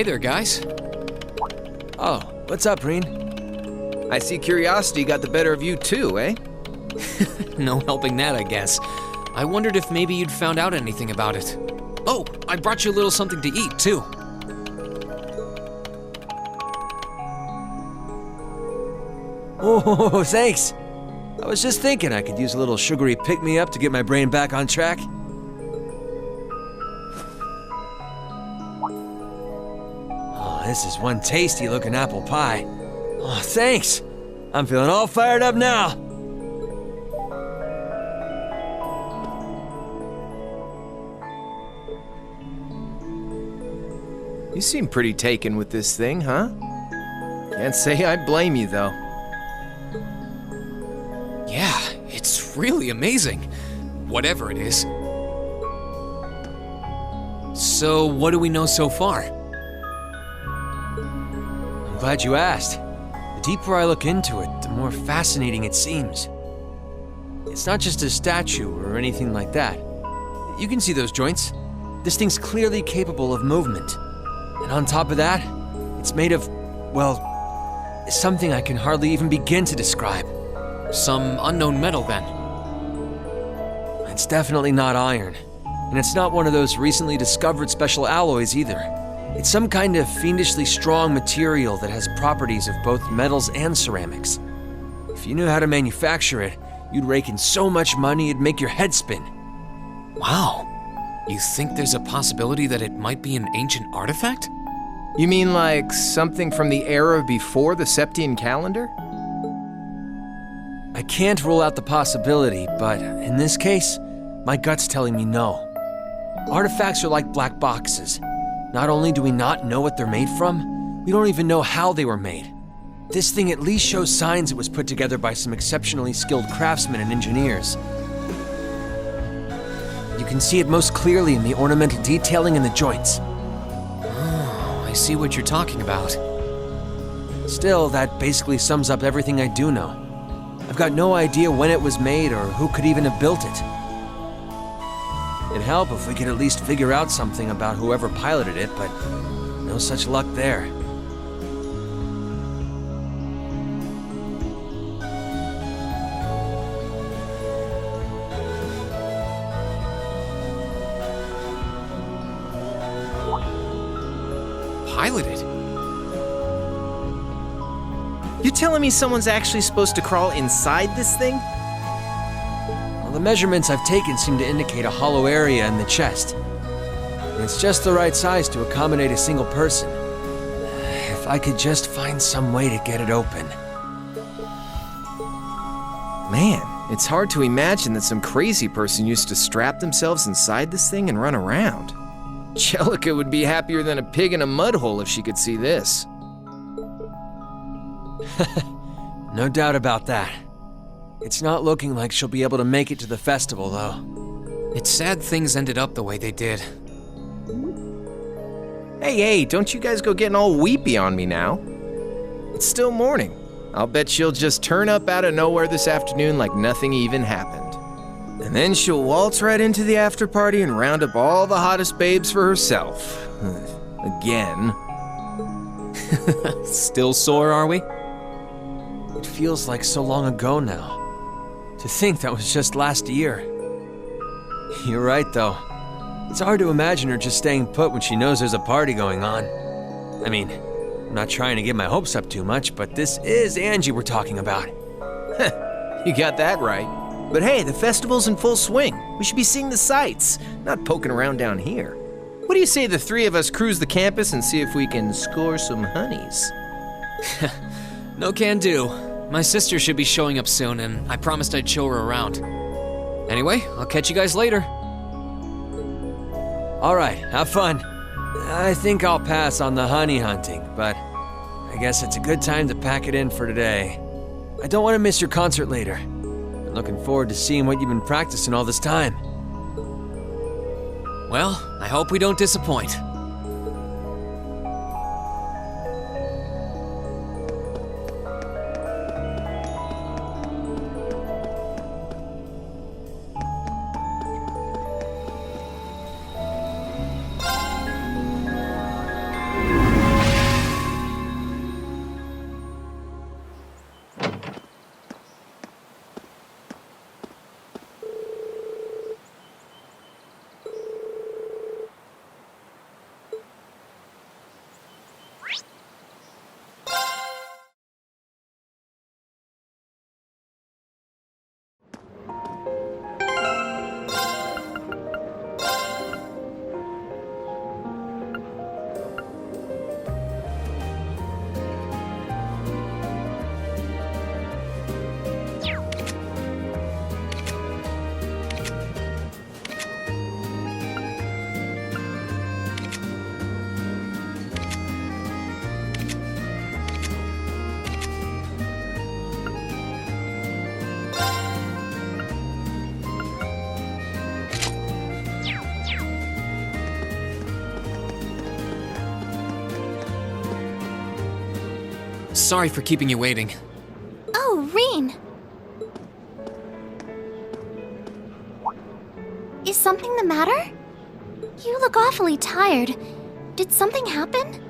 Hey there, guys. Oh, what's up, Reen? I see curiosity got the better of you too, eh? No helping that, I guess. I wondered if maybe you'd found out anything about it. Oh, I brought you a little something to eat, too. Oh, thanks. I was just thinking I could use a little sugary pick-me-up to get my brain back on track. Oh, this is one tasty-looking apple pie. Oh, thanks. I'm feeling all fired up now. You seem pretty taken with this thing, huh? Can't say I blame you, though. Yeah, it's really amazing. Whatever it is. So, what do we know so far? I'm glad you asked. The deeper I look into it, the more fascinating it seems. It's not just a statue or anything like that. You can see those joints. This thing's clearly capable of movement. And on top of that, it's made of, well, something I can hardly even begin to describe. Some unknown metal, then. It's definitely not iron. And it's not one of those recently discovered special alloys either. It's some kind of fiendishly strong material that has properties of both metals and ceramics. If you knew how to manufacture it, you'd rake in so much money it'd make your head spin. Wow. You think there's a possibility that it might be an ancient artifact? You mean like something from the era before the Septian calendar? I can't rule out the possibility, but in this case, my gut's telling me no. Artifacts are like black boxes. Not only do we not know what they're made from, we don't even know how they were made. This thing at least shows signs it was put together by some exceptionally skilled craftsmen and engineers. You can see it most clearly in the ornamental detailing in the joints. Oh, I see what you're talking about. Still, that basically sums up everything I do know. I've got no idea when it was made or who could even have built it. It'd help if we could at least figure out something about whoever piloted it, but no such luck there. Piloted? You telling me someone's actually supposed to crawl inside this thing? Well, the measurements I've taken seem to indicate a hollow area in the chest. And it's just the right size to accommodate a single person. If I could just find some way to get it open. Man, it's hard to imagine that some crazy person used to strap themselves inside this thing and run around. Jellica would be happier than a pig in a mud hole if she could see this. No doubt about that. It's not looking like she'll be able to make it to the festival, though. It's sad things ended up the way they did. Hey, don't you guys go getting all weepy on me now. It's still morning. I'll bet she'll just turn up out of nowhere this afternoon like nothing even happened. And then she'll waltz right into the after party and round up all the hottest babes for herself. Again. Still sore, are we? It feels like so long ago now. To think that was just last year. You're right, though. It's hard to imagine her just staying put when she knows there's a party going on. I mean, I'm not trying to get my hopes up too much, but this is Angie we're talking about. You got that right. But hey, the festival's in full swing. We should be seeing the sights, not poking around down here. What do you say the three of us cruise the campus and see if we can score some honeys? No can do. My sister should be showing up soon, and I promised I'd show her around. Anyway, I'll catch you guys later. All right, have fun. I think I'll pass on the honey hunting, but I guess it's a good time to pack it in for today. I don't want to miss your concert later. I'm looking forward to seeing what you've been practicing all this time. Well, I hope we don't disappoint. Sorry for keeping you waiting. Oh, Rean! Is something the matter? You look awfully tired. Did something happen?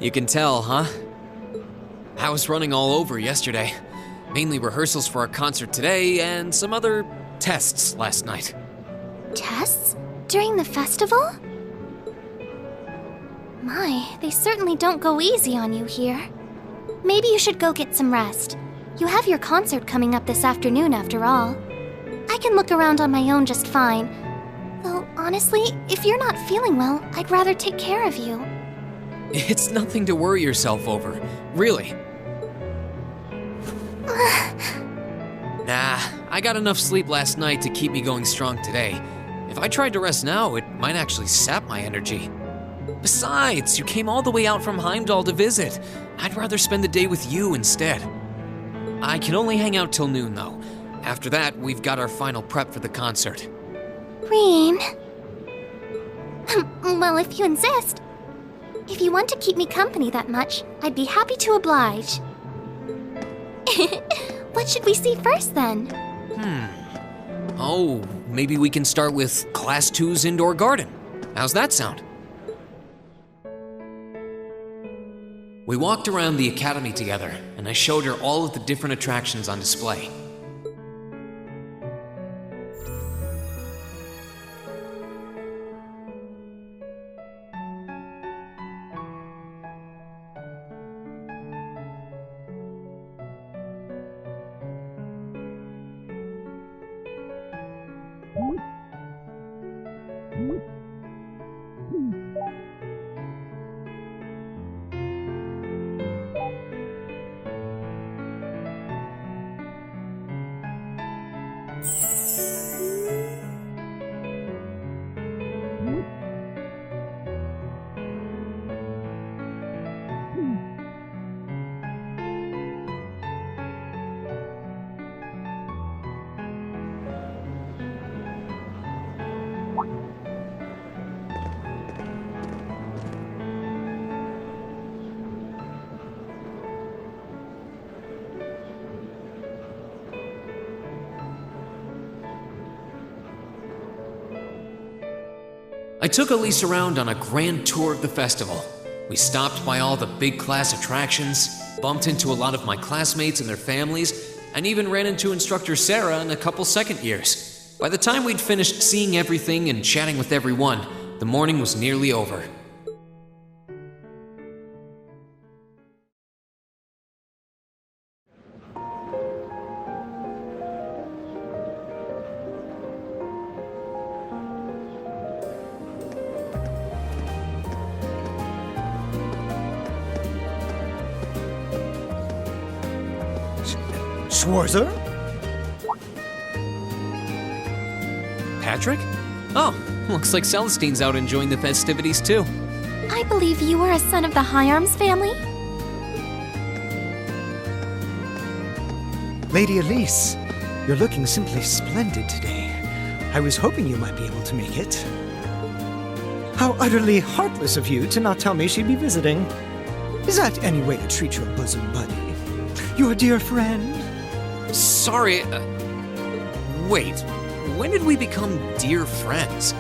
You can tell, huh? I was running all over yesterday. Mainly rehearsals for our concert today and some other tests last night. Tests? During the festival? My, they certainly don't go easy on you here. Maybe you should go get some rest. You have your concert coming up this afternoon after all. I can look around on my own just fine. Though, honestly, if you're not feeling well, I'd rather take care of you. It's nothing to worry yourself over, really. Nah, I got enough sleep last night to keep me going strong today. If I tried to rest now, it might actually sap my energy. Besides, you came all the way out from Heimdall to visit. I'd rather spend the day with you instead. I can only hang out till noon, though. After that, we've got our final prep for the concert. Rean. Well, if you insist. If you want to keep me company that much, I'd be happy to oblige. What should we see first, then? Oh, maybe we can start with Class 2's indoor garden. How's that sound? We walked around the academy together, and I showed her all of the different attractions on display. I took Elise around on a grand tour of the festival. We stopped by all the big class attractions, bumped into a lot of my classmates and their families, and even ran into instructor Sarah and a couple second years. By the time we'd finished seeing everything and chatting with everyone, the morning was nearly over. Schwarzer? Patrick? Oh, looks like Celestine's out enjoying the festivities too. I believe you are a son of the High Arms family? Lady Elise, you're looking simply splendid today. I was hoping you might be able to make it. How utterly heartless of you to not tell me she'd be visiting. Is that any way to treat your bosom buddy? Your dear friend? Sorry, wait, when did we become dear friends?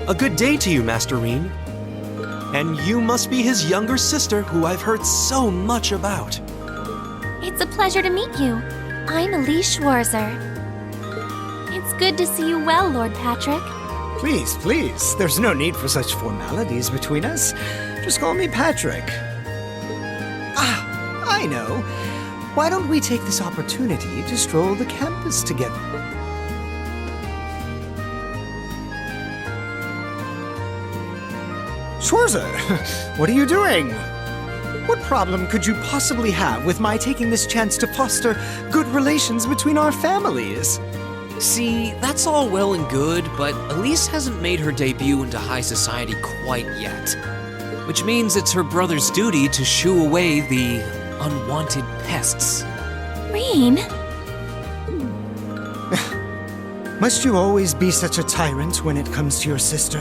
A good day to you, Master Rean. And you must be his younger sister who I've heard so much about. It's a pleasure to meet you. I'm Elise Schwarzer. It's good to see you well, Lord Patrick. Please, please, there's no need for such formalities between us. Just call me Patrick. Ah, I know. Why don't we take this opportunity to stroll the campus together? Schwarzer, what are you doing? What problem could you possibly have with my taking this chance to foster good relations between our families? See, that's all well and good, but Elise hasn't made her debut into high society quite yet. Which means it's her brother's duty to shoo away the unwanted pests. Rean? Must you always be such a tyrant when it comes to your sister?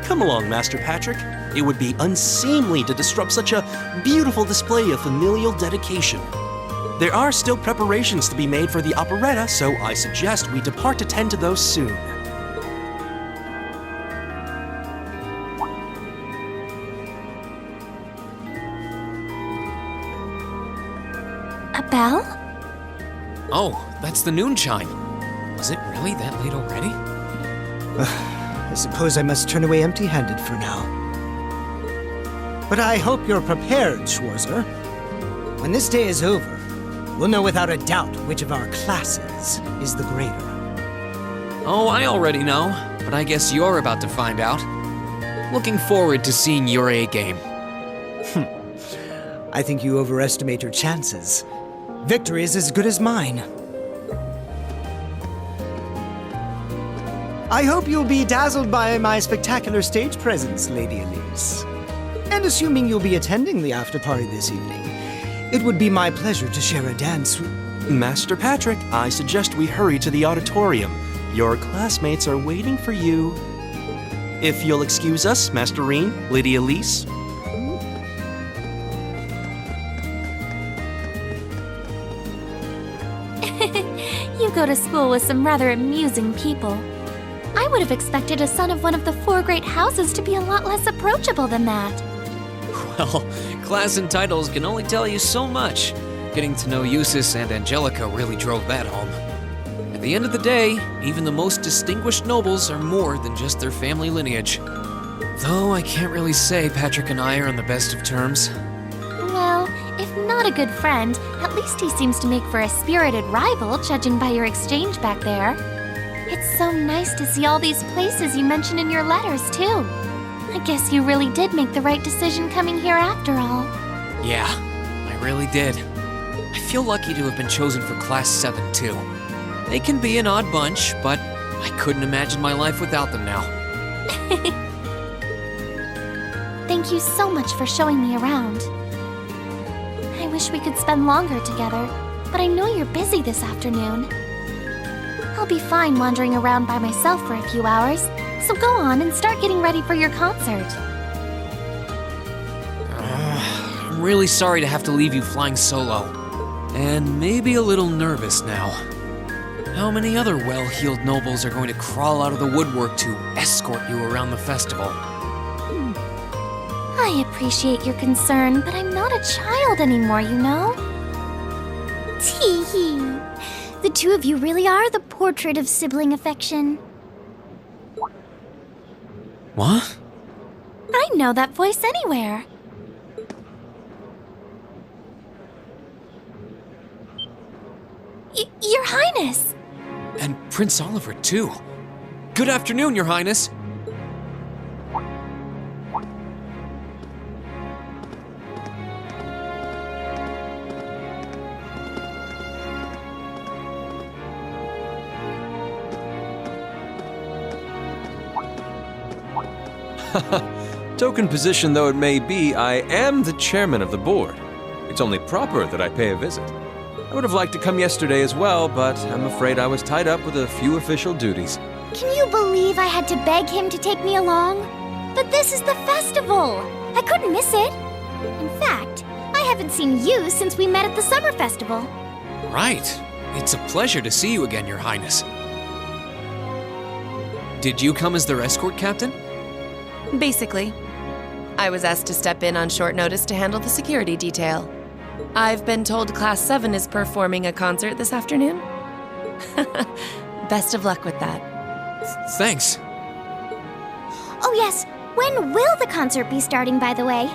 Come along, Master Patrick. It would be unseemly to disrupt such a beautiful display of familial dedication. There are still preparations to be made for the operetta, so I suggest we depart to tend to those soon. A bell? Oh, that's the noon chime. Was it really that late already? I suppose I must turn away empty-handed for now. But I hope you're prepared, Schwarzer. When this day is over, we'll know without a doubt which of our classes is the greater. Oh, I already know, but I guess you're about to find out. Looking forward to seeing your A game. I think you overestimate your chances. Victory is as good as mine. I hope you'll be dazzled by my spectacular stage presence, Lady Elise. And assuming you'll be attending the after-party this evening, it would be my pleasure to share a dance with... Master Patrick, I suggest we hurry to the auditorium. Your classmates are waiting for you. If you'll excuse us, Master Reen, Lady Elise. You go to school with some rather amusing people. I would have expected a son of one of the 4 great houses to be a lot less approachable than that. Well, class and titles can only tell you so much. Getting to know Eustace and Angelica really drove that home. At the end of the day, even the most distinguished nobles are more than just their family lineage. Though I can't really say Patrick and I are on the best of terms. Well, if not a good friend, at least he seems to make for a spirited rival, judging by your exchange back there. It's so nice to see all these places you mentioned in your letters, too. I guess you really did make the right decision coming here after all. Yeah, I really did. I feel lucky to have been chosen for Class 7, too. They can be an odd bunch, but I couldn't imagine my life without them now. Thank you so much for showing me around. I wish we could spend longer together, but I know you're busy this afternoon. I'll be fine wandering around by myself for a few hours, so go on and start getting ready for your concert. I'm really sorry to have to leave you flying solo. And maybe a little nervous now. How many other well-heeled nobles are going to crawl out of the woodwork to escort you around the festival? I appreciate your concern, but I'm not a child anymore, you know? Tee-hee. The two of you really are the portrait of sibling affection. What? I know that voice anywhere. Your Highness! And Prince Oliver, too. Good afternoon, Your Highness. Token position though it may be, I am the chairman of the board. It's only proper that I pay a visit. I would have liked to come yesterday as well, but I'm afraid I was tied up with a few official duties. Can you believe I had to beg him to take me along? But this is the festival! I couldn't miss it! In fact, I haven't seen you since we met at the summer festival. Right. It's a pleasure to see you again, Your Highness. Did you come as their escort captain? Basically. I was asked to step in on short notice to handle the security detail. I've been told Class 7 is performing a concert this afternoon. Best of luck with that. Thanks. Oh yes, when will the concert be starting, by the way?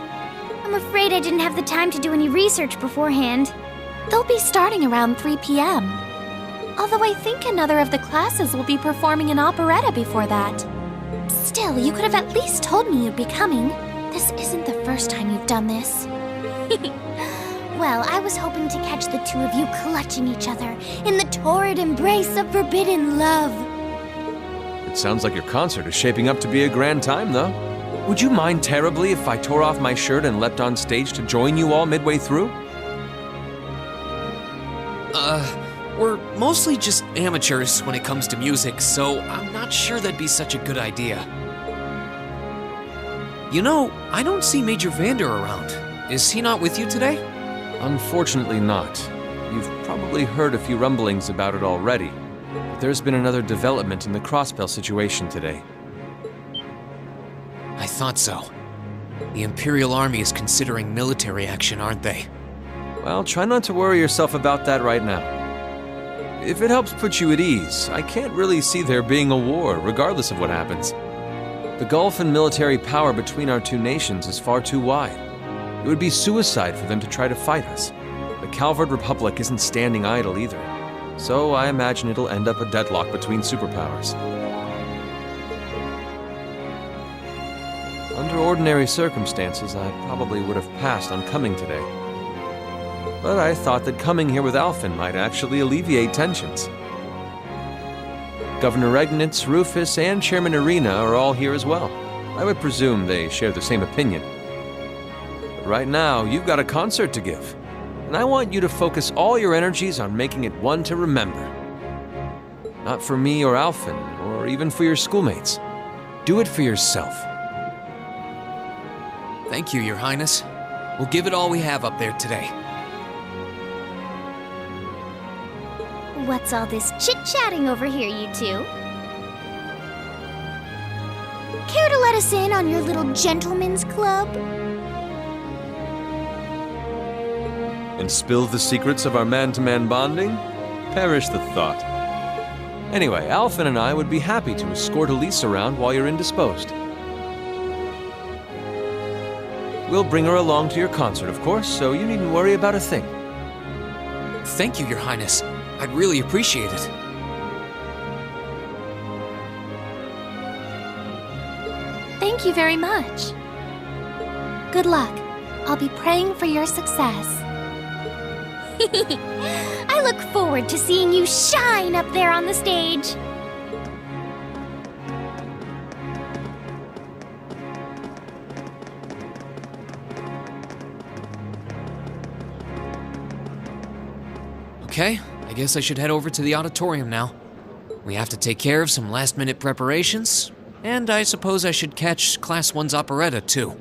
I'm afraid I didn't have the time to do any research beforehand. They'll be starting around 3 p.m. Although I think another of the classes will be performing an operetta before that. Still, you could have at least told me you'd be coming. This isn't the first time you've done this. Well, I was hoping to catch the two of you clutching each other in the torrid embrace of forbidden love. It sounds like your concert is shaping up to be a grand time, though. Would you mind terribly if I tore off my shirt and leapt on stage to join you all midway through? We're mostly just amateurs when it comes to music, so I'm not sure that'd be such a good idea. You know, I don't see Major Vander around. Is he not with you today? Unfortunately not. You've probably heard a few rumblings about it already, but there's been another development in the Crossbell situation today. I thought so. The Imperial Army is considering military action, aren't they? Well, try not to worry yourself about that right now. If it helps put you at ease, I can't really see there being a war, regardless of what happens. The gulf in military power between our two nations is far too wide. It would be suicide for them to try to fight us. The Calvard Republic isn't standing idle either, so I imagine it'll end up a deadlock between superpowers. Under ordinary circumstances, I probably would have passed on coming today. But I thought that coming here with Alphen might actually alleviate tensions. Governor Regnitz, Rufus, and Chairman Arena are all here as well. I would presume they share the same opinion. But right now, you've got a concert to give, and I want you to focus all your energies on making it one to remember. Not for me or Alphen, or even for your schoolmates. Do it for yourself. Thank you, Your Highness. We'll give it all we have up there today. What's all this chit-chatting over here, you two? Care to let us in on your little gentleman's club? And spill the secrets of our man-to-man bonding? Perish the thought. Anyway, Alphen and I would be happy to escort Elise around while you're indisposed. We'll bring her along to your concert, of course, so you needn't worry about a thing. Thank you, Your Highness. I'd really appreciate it. Thank you very much. Good luck. I'll be praying for your success. I look forward to seeing you shine up there on the stage. Okay, I guess I should head over to the auditorium now. We have to take care of some last-minute preparations, and I suppose I should catch Class 1's operetta, too.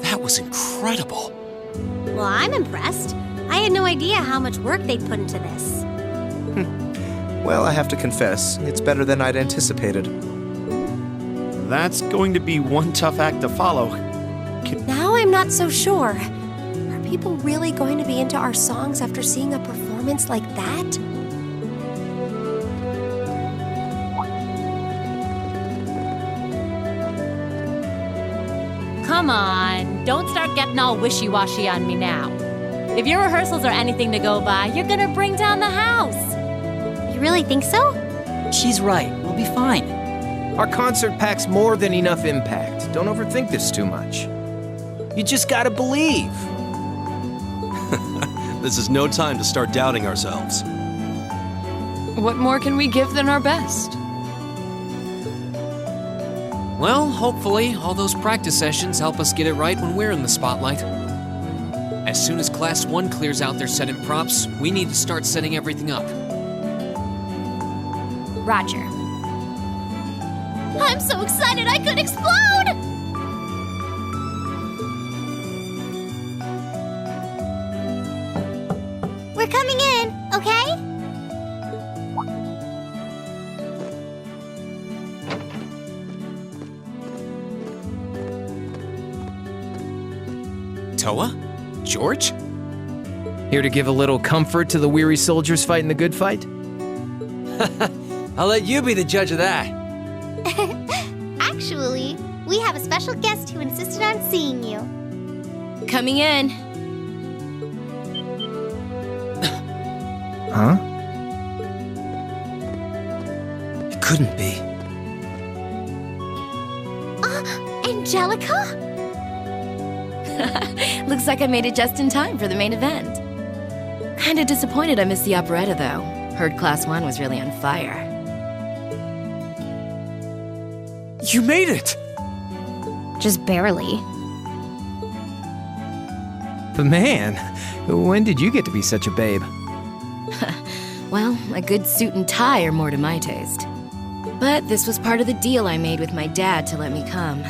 That was incredible. Well, I'm impressed. I had no idea how much work they'd put into this. Well, I have to confess, it's better than I'd anticipated. That's going to be one tough act to follow. Now I'm not so sure. Are people really going to be into our songs after seeing a performance like that? Come on, don't start getting all wishy-washy on me now. If your rehearsals are anything to go by, you're gonna bring down the house. You really think so? She's right. We'll be fine. Our concert packs more than enough impact. Don't overthink this too much. You just gotta believe. This is no time to start doubting ourselves. What more can we give than our best? Well, hopefully, all those practice sessions help us get it right when we're in the spotlight. As soon as Class 1 clears out their set and props, we need to start setting everything up. Roger. I'm so excited I could explode! We're coming in, okay? Toa? George? Here to give a little comfort to the weary soldiers fighting the good fight? I'll let you be the judge of that. Actually, we have a special guest who insisted on seeing you. Coming in. Huh? It couldn't be. Angelica? Looks like I made it just in time for the main event. Kinda disappointed I missed the operetta, though. Heard Class 1 was really on fire. You made it! Just barely. But man, when did you get to be such a babe? Well, a good suit and tie are more to my taste. But this was part of the deal I made with my dad to let me come.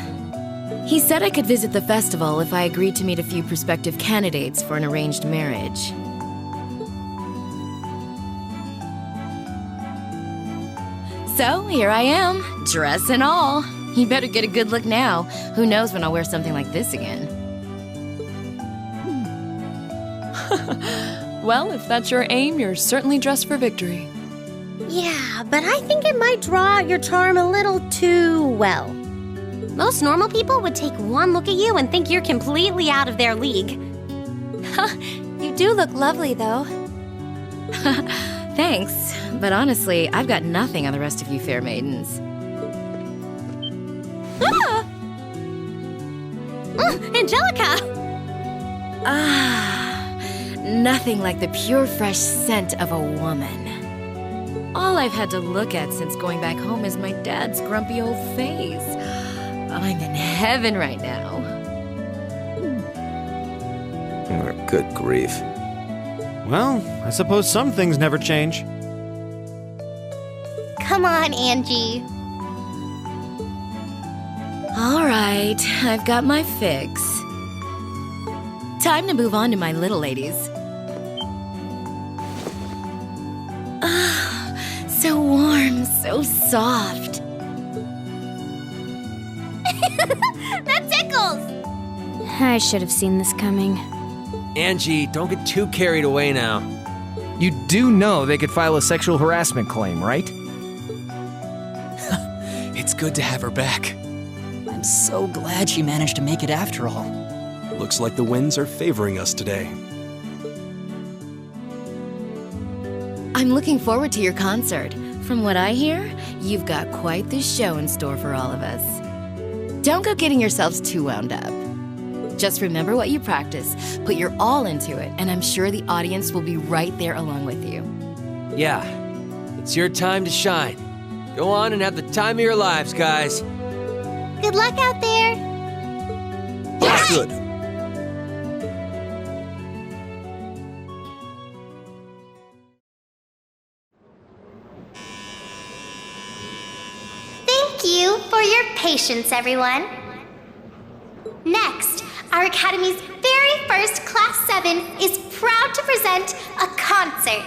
He said I could visit the festival if I agreed to meet a few prospective candidates for an arranged marriage. So, here I am, dress and all. You better get a good look now. Who knows when I'll wear something like this again. Well, if that's your aim, you're certainly dressed for victory. Yeah, but I think it might draw out your charm a little too well. Most normal people would take one look at you and think you're completely out of their league. You do look lovely, though. Thanks, but honestly, I've got nothing on the rest of you fair maidens. Angelica! Nothing like the pure, fresh scent of a woman. All I've had to look at since going back home is my dad's grumpy old face. I'm in heaven right now. Oh, good grief. Well, I suppose some things never change. Come on, Angie. All right, I've got my fix. Time to move on to my little ladies. So warm, so soft. That tickles! I should have seen this coming. Angie, don't get too carried away now. You do know they could file a sexual harassment claim, right? It's good to have her back. I'm so glad she managed to make it after all. Looks like the winds are favoring us today. I'm looking forward to your concert. From what I hear, you've got quite the show in store for all of us. Don't go getting yourselves too wound up. Just remember what you practice, put your all into it, and I'm sure the audience will be right there along with you. Yeah, it's your time to shine. Go on and have the time of your lives, guys. Good luck out there. That's good. Thank you for your patience, everyone. Next, our Academy's very first Class 7 is proud to present a concert.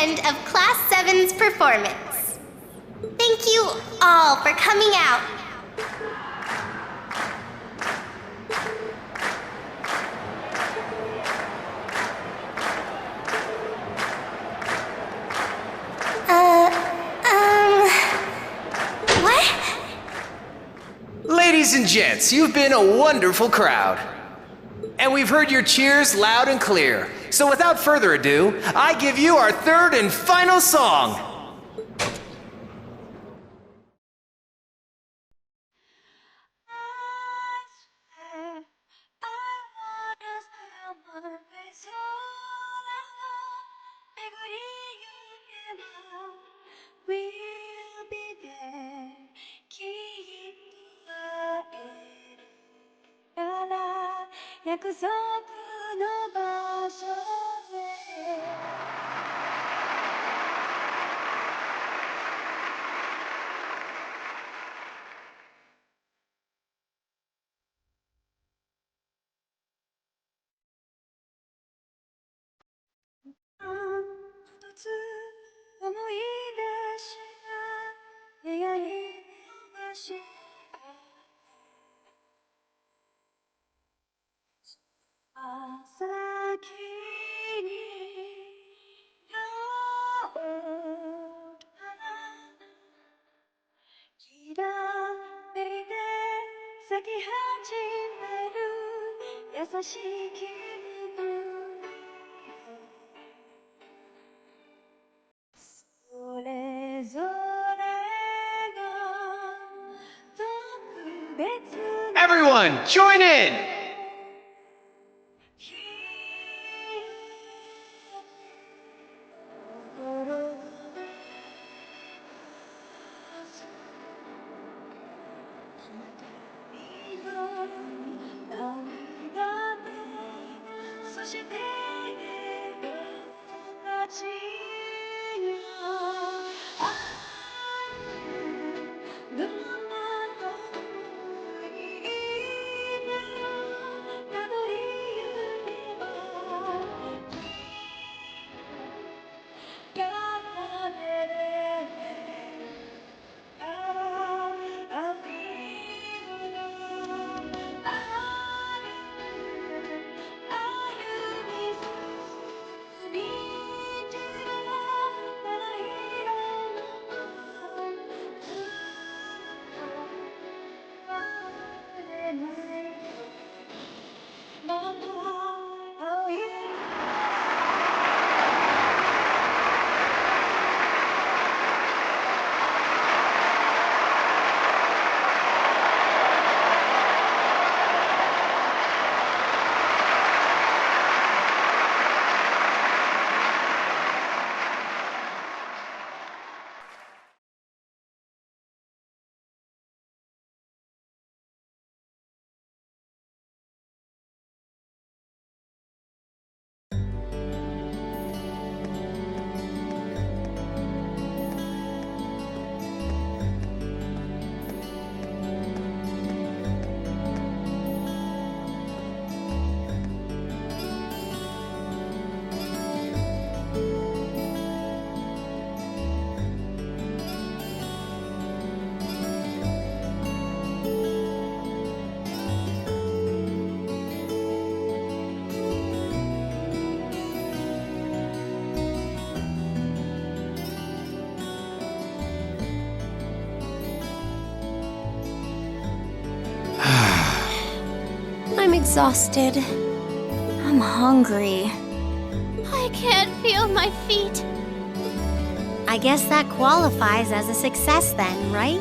end of Class 7's performance. Thank you all for coming out. What? Ladies and gents, you've been a wonderful crowd. And we've heard your cheers loud and clear. So without further ado, I give you our third and final song. Everyone, join in! I'm exhausted. I'm hungry. I can't feel my feet. I guess that qualifies as a success then, right?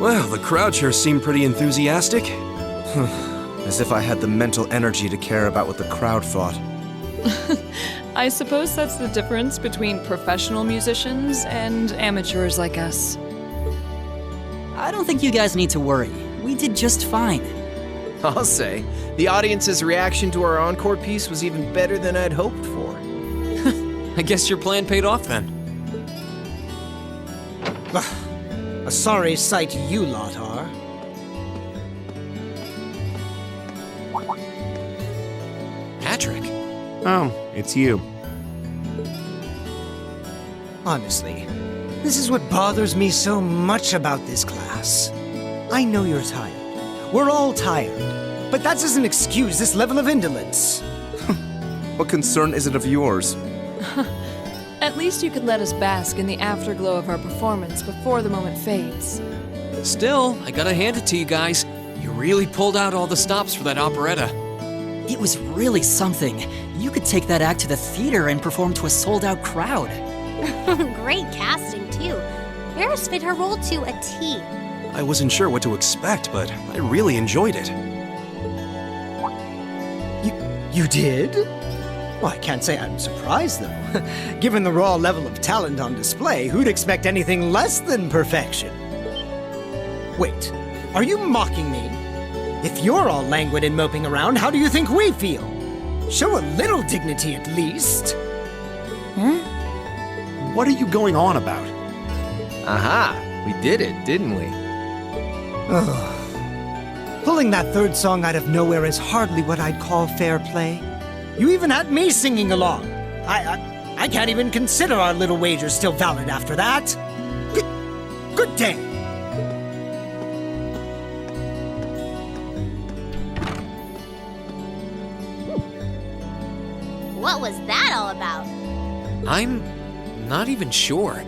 Well, the crowd sure seemed pretty enthusiastic. As if I had the mental energy to care about what the crowd thought. I suppose that's the difference between professional musicians and amateurs like us. I don't think you guys need to worry. We did just fine. I'll say, the audience's reaction to our encore piece was even better than I'd hoped for. I guess your plan paid off then. A sorry sight you lot are. Patrick. Oh, it's you. Honestly, this is what bothers me so much about this class. I know you're tired. We're all tired. But that doesn't excuse this level of indolence. What concern is it of yours? At least you could let us bask in the afterglow of our performance before the moment fades. Still, I gotta hand it to you guys. You really pulled out all the stops for that operetta. It was really something. You could take that act to the theater and perform to a sold-out crowd. Great casting, too. Eris fit her role to a T. I wasn't sure what to expect, but I really enjoyed it. You did? Well, I can't say I'm surprised, though. Given the raw level of talent on display, who'd expect anything less than perfection? Wait, are you mocking me? If you're all languid and moping around, how do you think we feel? Show a little dignity at least. What are you going on about? Aha! We did it, didn't we? Pulling that third song out of nowhere is hardly what I'd call fair play. You even had me singing along. I can't even consider our little wager still valid after that. Good day. What was that all about? I'm not even sure.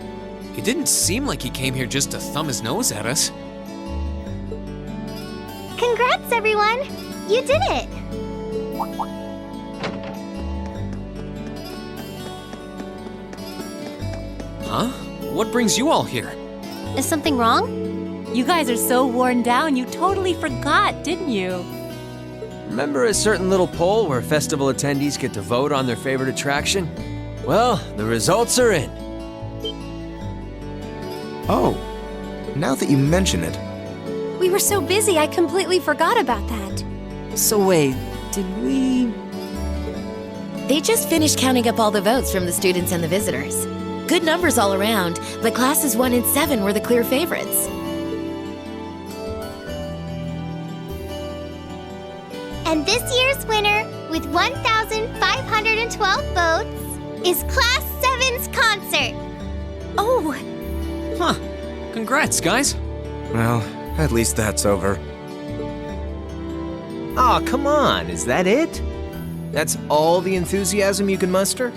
It didn't seem like he came here just to thumb his nose at us. Congrats, everyone! You did it! Huh? What brings you all here? Is something wrong? You guys are so worn down, you totally forgot, didn't you? Remember a certain little poll where festival attendees get to vote on their favorite attraction? Well, the results are in. Oh, now that you mention it. We were so busy, I completely forgot about that. So wait, did we... They just finished counting up all the votes from the students and the visitors. Good numbers all around, but classes 1 and 7 were the clear favorites. And this year's winner, with 1,512 votes, is Class 7's concert. Oh! Huh. Congrats, guys. Well, at least that's over. Aw, come on, is that it? That's all the enthusiasm you can muster?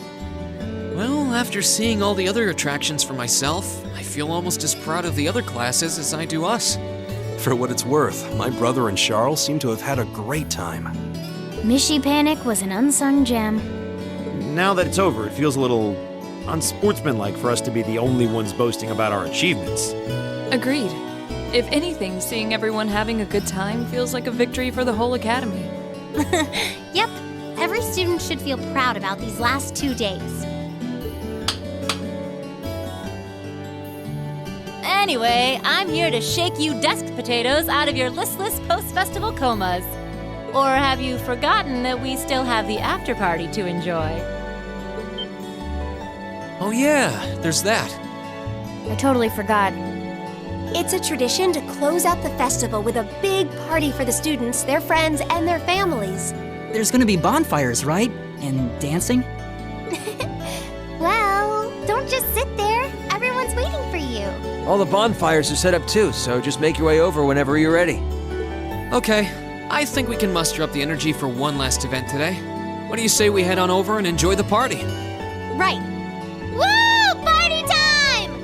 Well, after seeing all the other attractions for myself, I feel almost as proud of the other classes as I do us. For what it's worth, my brother and Charles seem to have had a great time. Mishy Panic was an unsung gem. Now that it's over, it feels a little unsportsmanlike for us to be the only ones boasting about our achievements. Agreed. If anything, seeing everyone having a good time feels like a victory for the whole academy. Yep, every student should feel proud about these last 2 days. Anyway, I'm here to shake you desk potatoes out of your listless post-festival comas. Or have you forgotten that we still have the after party to enjoy? Oh yeah, there's that. I totally forgot. It's a tradition to close out the festival with a big party for the students, their friends, and their families. There's gonna be bonfires, right? And dancing? Well, don't just sit there. Everyone's waiting for you. All the bonfires are set up too, so just make your way over whenever you're ready. Okay, I think we can muster up the energy for one last event today. What do you say we head on over and enjoy the party? Right. Woo! Party time!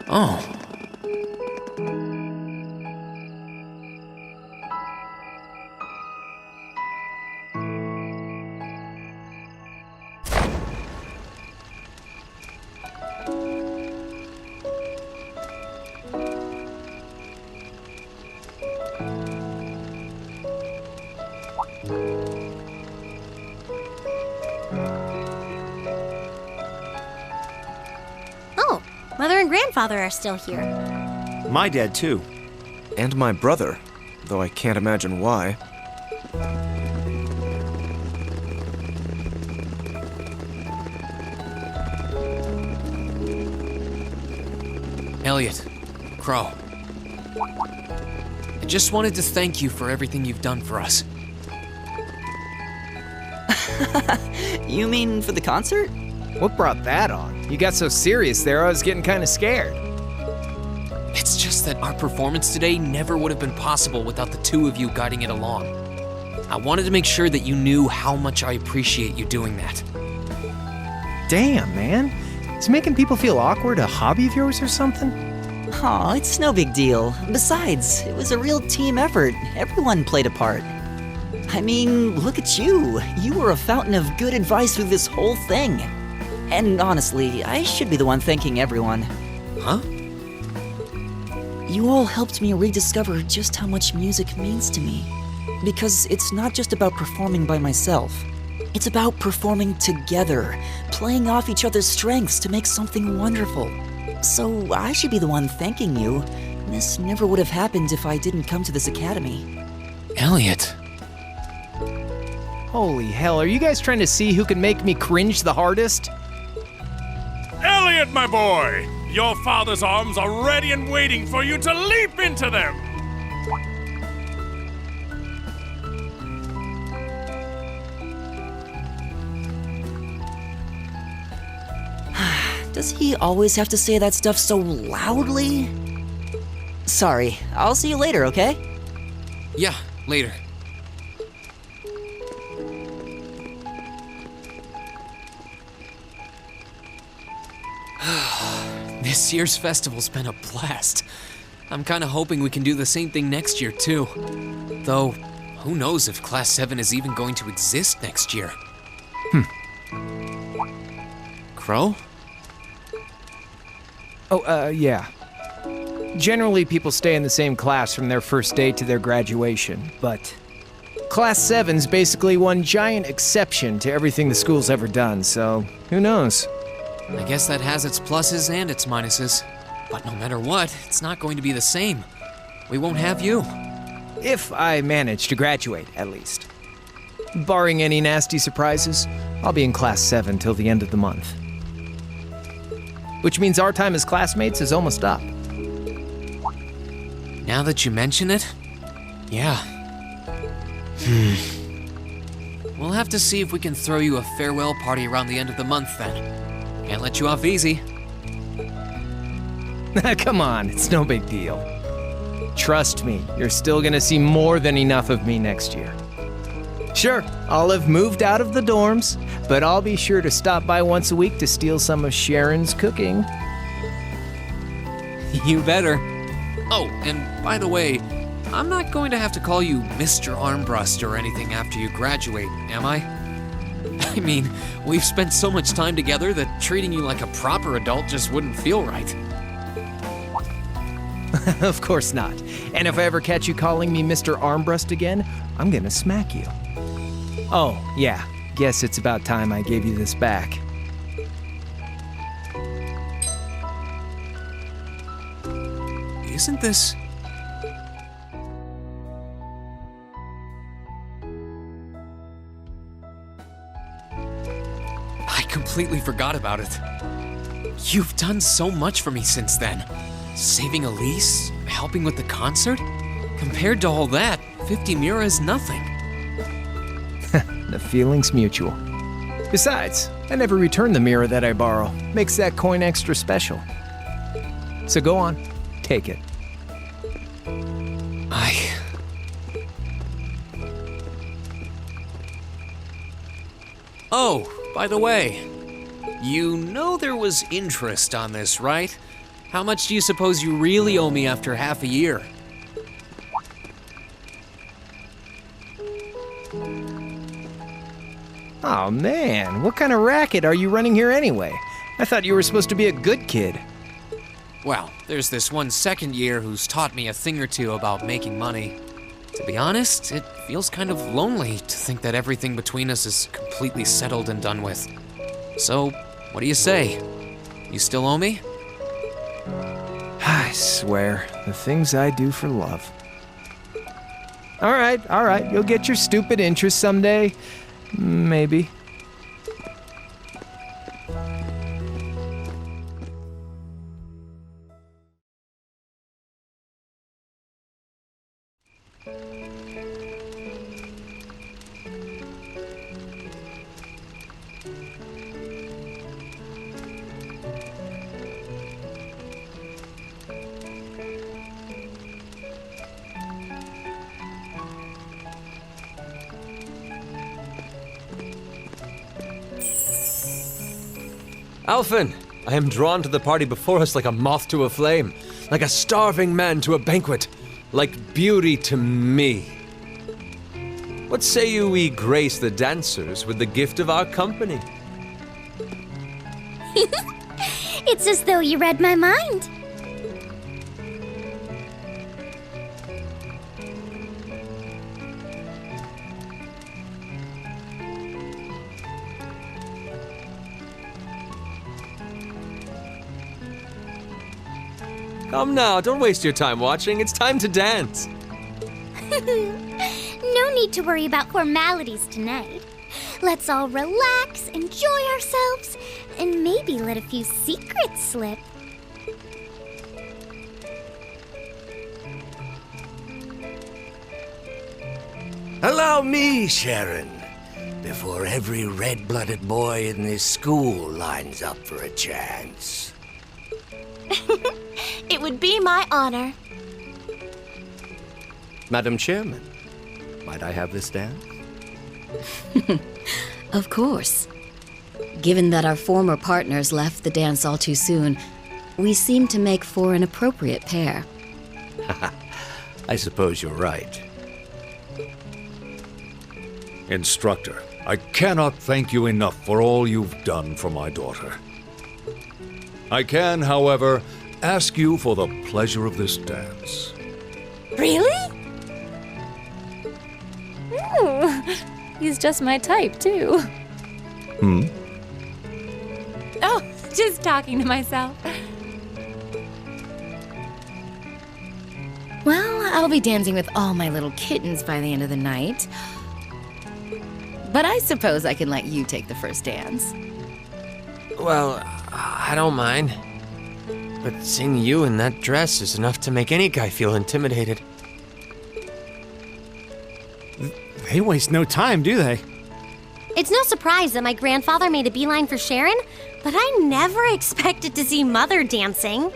Oh. Mother and grandfather are still here. My dad, too. And my brother, though I can't imagine why. Elliot, Crow. I just wanted to thank you for everything you've done for us. You mean for the concert? What brought that on? You got so serious there, I was getting kind of scared. It's just that our performance today never would have been possible without the two of you guiding it along. I wanted to make sure that you knew how much I appreciate you doing that. Damn, man. Is making people feel awkward a hobby of yours or something? Aw, it's no big deal. Besides, it was a real team effort. Everyone played a part. I mean, look at you. You were a fountain of good advice through this whole thing. And honestly, I should be the one thanking everyone. Huh? You all helped me rediscover just how much music means to me. Because it's not just about performing by myself. It's about performing together, playing off each other's strengths to make something wonderful. So I should be the one thanking you. This never would have happened if I didn't come to this academy. Elliot. Holy hell, are you guys trying to see who can make me cringe the hardest? Elliot, my boy! Your father's arms are ready and waiting for you to leap into them! Does he always have to say that stuff so loudly? Sorry, I'll see you later, okay? Yeah, later. This year's festival's been a blast. I'm kinda hoping we can do the same thing next year, too. Though, who knows if Class 7 is even going to exist next year. Crow? Oh, yeah. Generally, people stay in the same class from their first day to their graduation, but Class 7's basically one giant exception to everything the school's ever done, so who knows? I guess that has its pluses and its minuses. But no matter what, it's not going to be the same. We won't have you. If I manage to graduate, at least. Barring any nasty surprises, I'll be in Class 7 till the end of the month. Which means our time as classmates is almost up. Now that you mention it, yeah. We'll have to see if we can throw you a farewell party around the end of the month then. Can't let you off easy. Come on, it's no big deal. Trust me, you're still gonna see more than enough of me next year. Sure, I'll have moved out of the dorms, but I'll be sure to stop by once a week to steal some of Sharon's cooking. You better. Oh, and by the way, I'm not going to have to call you Mr. Armbrust or anything after you graduate, am I? I mean, we've spent so much time together that treating you like a proper adult just wouldn't feel right. Of course not. And if I ever catch you calling me Mr. Armbrust again, I'm gonna smack you. Oh, yeah. Guess it's about time I gave you this back. Isn't this... I completely forgot about it. You've done so much for me since then. Saving Elise, helping with the concert. Compared to all that, 50 Mira is nothing. The feeling's mutual. Besides, I never return the mirror that I borrow. Makes that coin extra special. So go on, take it. Oh, by the way, you know there was interest on this, right? How much do you suppose you really owe me after half a year? Oh man, what kind of racket are you running here anyway? I thought you were supposed to be a good kid. Well, there's this one second year who's taught me a thing or two about making money. To be honest, it feels kind of lonely to think that everything between us is completely settled and done with. So, what do you say? You still owe me? I swear, the things I do for love. All right, you'll get your stupid interest someday. Maybe. Alphen, I am drawn to the party before us like a moth to a flame, like a starving man to a banquet, like beauty to me. What say you we grace the dancers with the gift of our company? It's as though you read my mind. Come now, don't waste your time watching. It's time to dance. No need to worry about formalities tonight. Let's all relax, enjoy ourselves, and maybe let a few secrets slip. Allow me, Sharon, before every red-blooded boy in this school lines up for a chance. It would be my honor. Madam Chairman, might I have this dance? Of course. Given that our former partners left the dance all too soon, we seem to make for an appropriate pair. I suppose you're right. Instructor, I cannot thank you enough for all you've done for my daughter. I can, however, ask you for the pleasure of this dance. Really? Ooh, he's just my type, too. Oh, just talking to myself. Well, I'll be dancing with all my little kittens by the end of the night. But I suppose I can let you take the first dance. Well, I don't mind. But seeing you in that dress is enough to make any guy feel intimidated. They waste no time, do they? It's no surprise that my grandfather made a beeline for Sharon, but I never expected to see Mother dancing.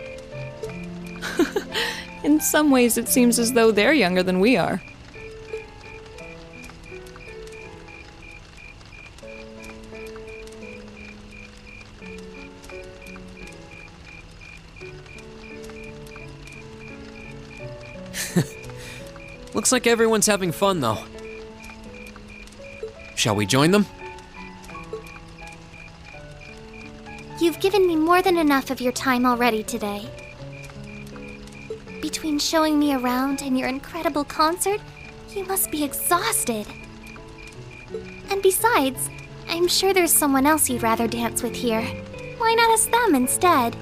In some ways, it seems as though they're younger than we are. Looks like everyone's having fun, though. Shall we join them? You've given me more than enough of your time already today. Between showing me around and your incredible concert, you must be exhausted. And besides, I'm sure there's someone else you'd rather dance with here. Why not ask them instead?